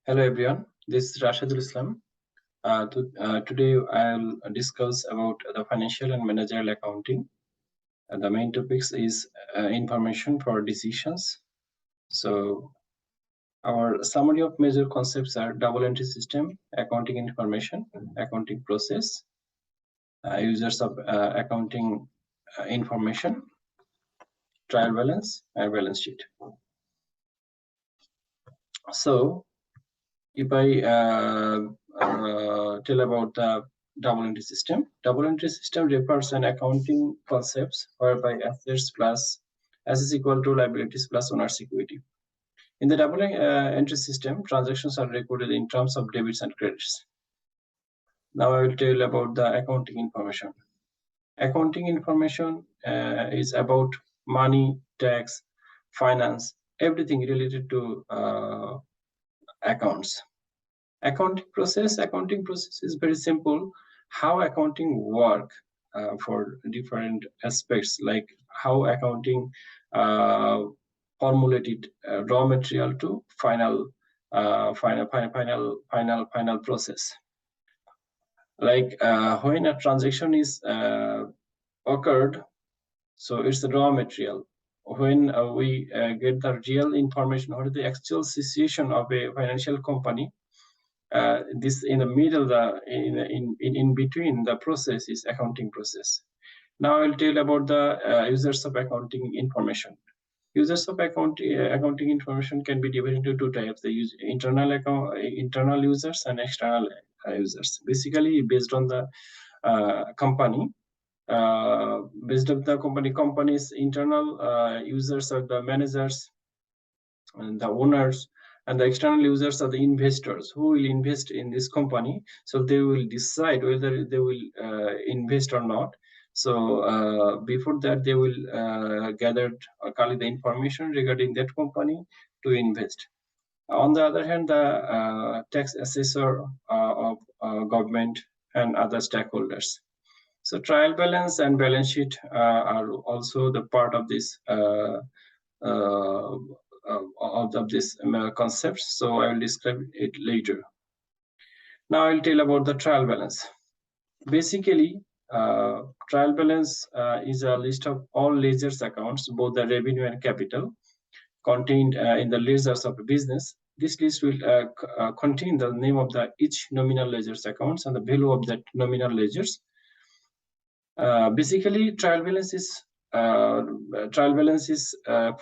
Hello everyone, this is Rashedul Islam. Today I'll discuss about the financial and managerial accounting. The main topics is information for decisions. So our summary of major concepts are double entry system, accounting information, accounting process, users of accounting information, trial balance, and balance sheet. So if I tell about the double entry system refers an accounting concepts whereby assets is equal to liabilities plus owner's equity. In the double entry system, transactions are recorded in terms of debits and credits. Now I will tell about the accounting information. Accounting information is about money, tax, finance, everything related to accounts. Accounting process is very simple. How accounting work for different aspects, like how accounting formulated raw material to final process. Like when a transaction is occurred, so it's the raw material. When we get the real information or the actual situation of a financial company, this in the middle, in between the process is accounting process. Now I'll tell about the users of accounting information. Users of accounting information can be divided into two types: the internal users and external users. Basically, based on the company, based on the company's internal users are the managers and the owners, and the external users are the investors who will invest in this company. So they will decide whether they will invest or not. So before that, they will gather or collect the information regarding that company to invest. On the other hand, the tax assessor of government and other stakeholders. So trial balance and balance sheet are also the part of this of this concepts. So I will describe it later. Now I'll tell about the trial balance. Basically, trial balance is a list of all ledgers accounts, both the revenue and capital, contained in the ledgers of a business. This list will contain the name of each nominal ledgers accounts and the value of that nominal ledgers. Basically, trial balance is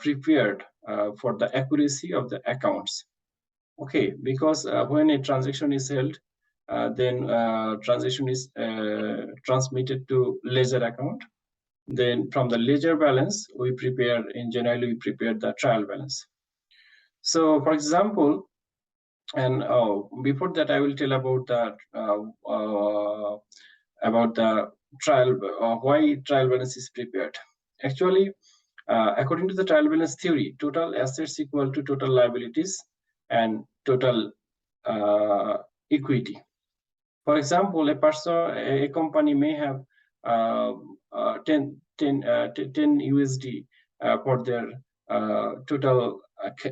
prepared for the accuracy of the accounts. Okay, because when a transaction is held, then transaction is transmitted to ledger account. Then from the ledger balance, we prepare the trial balance. So, for example, and before that, I will tell about the trial, why trial balance is prepared. Actually, according to the trial balance theory, total assets equal to total liabilities and total equity. For example, a company may have 10 USD for their total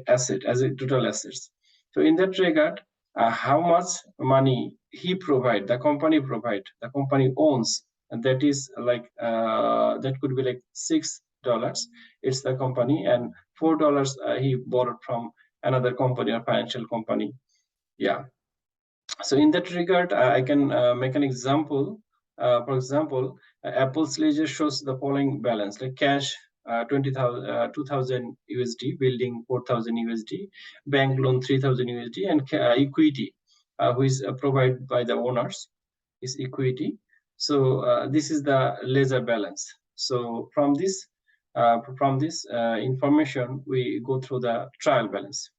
asset as a total assets. So in that regard, how much money the company owns, and that is like that could be like $6. It's the company, and $4 he borrowed from another company or financial company. Yeah. So in that regard, I can make an example. For example, Apple's ledger shows the following balance: like cash 2,000 USD, building 4,000 USD, bank loan 3,000 USD, and equity, which is provided by the owners, is equity. So this is the ledger balance. So from this information, we go through the trial balance.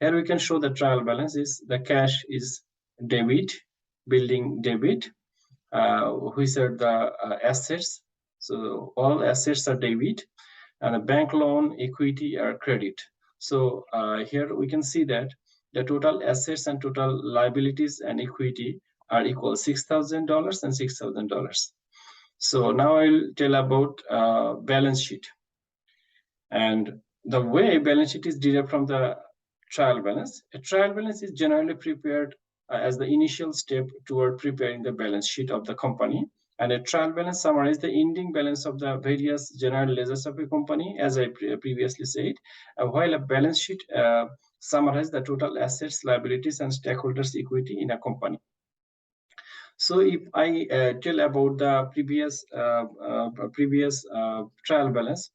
Here we can show the trial balance is the cash is debit, building debit, which are the assets. So all assets are debit, and the bank loan, equity are credit. So here we can see that the total assets and total liabilities and equity are equal $6,000 and $6,000. So now I'll tell about balance sheet. And the way balance sheet is derived from the trial balance. A trial balance is generally prepared as the initial step toward preparing the balance sheet of the company. And a trial balance summarizes the ending balance of the various general ledgers of a company, as I previously said, while a balance sheet summarizes the total assets, liabilities, and stakeholders' equity in a company. So if I tell about the previous trial balance,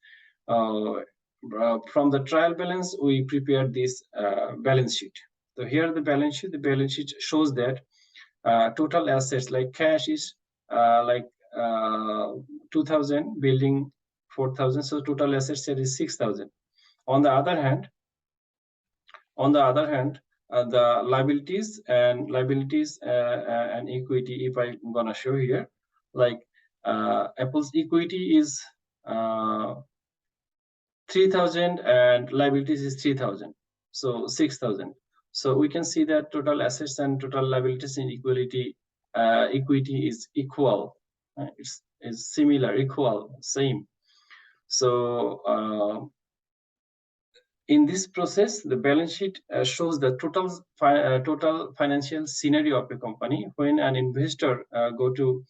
from the trial balance, we prepared this balance sheet. So here the balance sheet shows that total assets like cash is like 2,000, building 4,000. So total assets here is 6,000. On the other hand, the liabilities and equity, if I'm gonna show here, like Apple's equity is 3,000 and liabilities is 3,000, so 6,000. So we can see that total assets and total liabilities in equity is equal. It's similar, equal, same. So in this process, the balance sheet shows the total financial scenario of a company. When an investor go to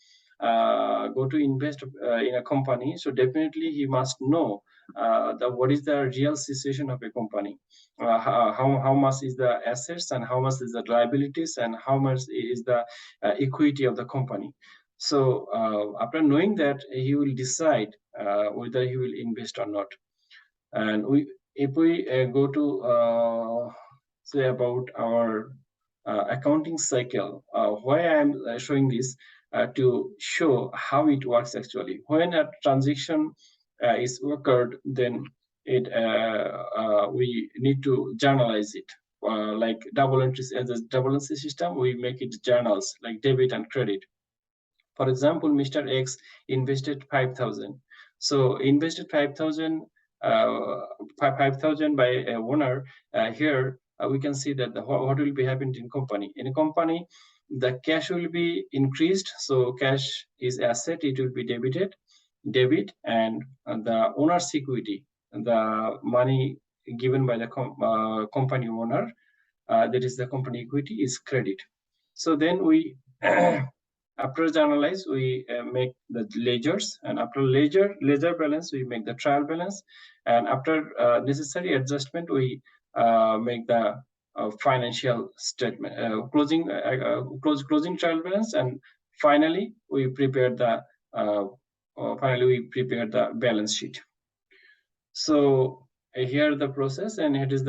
invest in a company, so definitely he must know what is the real situation of a company, how much is the assets and how much is the liabilities and how much is the equity of the company. So after knowing that, he will decide whether he will invest or not. And if we go to say about our accounting cycle, why I am showing this to show how it works actually. When a transaction is occurred, then we need to journalize it. Like double entries, as a double entry system, we make it journals like debit and credit. For example, Mr. X invested 5,000. So invested 5,000 by a owner. Here we can see that what will be happening in company. In a company, the cash will be increased. So cash is asset; it will be debit, and the owner's equity, the money given by the company owner, that is the company equity, is credit. So then we after analyze, we make the ledgers, and after ledger balance, we make the trial balance, and after necessary adjustment, we make the financial statement, closing trial balance, and finally we prepare the balance sheet. So here the process, and here is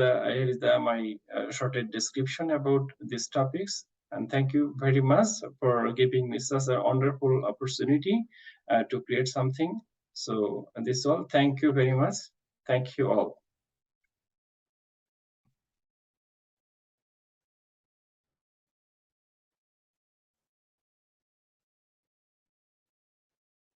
my shorted description about these topics. And thank you very much for giving me such a wonderful opportunity to create something. So this is all. Thank you very much. Thank you all.